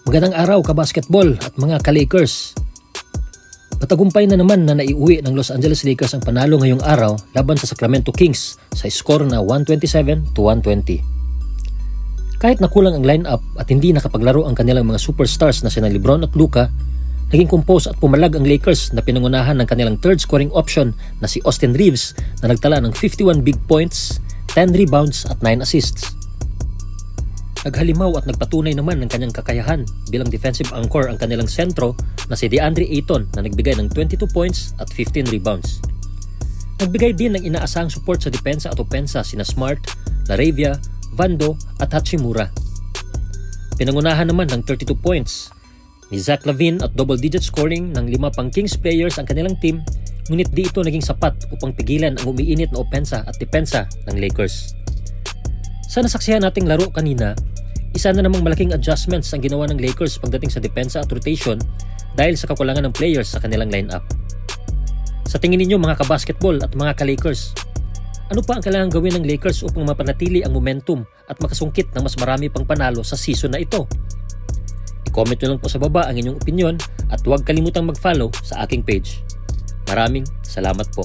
Magandang araw ka-basketball at mga ka-Lakers. Patagumpay na naman na naiuwi ng Los Angeles Lakers ang panalo ngayong araw laban sa Sacramento Kings sa score na 127-120. Kahit nakulang ang lineup at hindi nakapaglaro ang kanilang mga superstars na sina LeBron at Luka, naging compose at pumalag ang Lakers na pinangunahan ng kanilang third scoring option na si Austin Reeves na nagtala ng 51 big points, 10 rebounds at 9 assists. Naghalimaw at nagpatunay naman ng kanyang kakayahan bilang defensive anchor ang kanilang sentro na si DeAndre Ayton na nagbigay ng 22 points at 15 rebounds. Nagbigay din ng inaasahang support sa depensa at opensa sina Smart, Laravia, Vando at Hachimura. Pinangunahan naman ng 32 points ni Zach LaVine at double-digit scoring ng 5 pang Kings players ang kanilang team, ngunit di ito naging sapat upang pigilan ang umiinit na opensa at depensa ng Lakers. Sa nasaksihan nating laro kanina, isa na namang malaking adjustments ang ginawa ng Lakers pagdating sa depensa at rotation dahil sa kakulangan ng players sa kanilang lineup. Sa tingin ninyo mga kabasketball at mga ka-Lakers, ano pa ang kailangan gawin ng Lakers upang mapanatili ang momentum at makasungkit ng mas marami pang panalo sa season na ito? I-comment nyo lang po sa baba ang inyong opinion at huwag kalimutang mag-follow sa aking page. Maraming salamat po.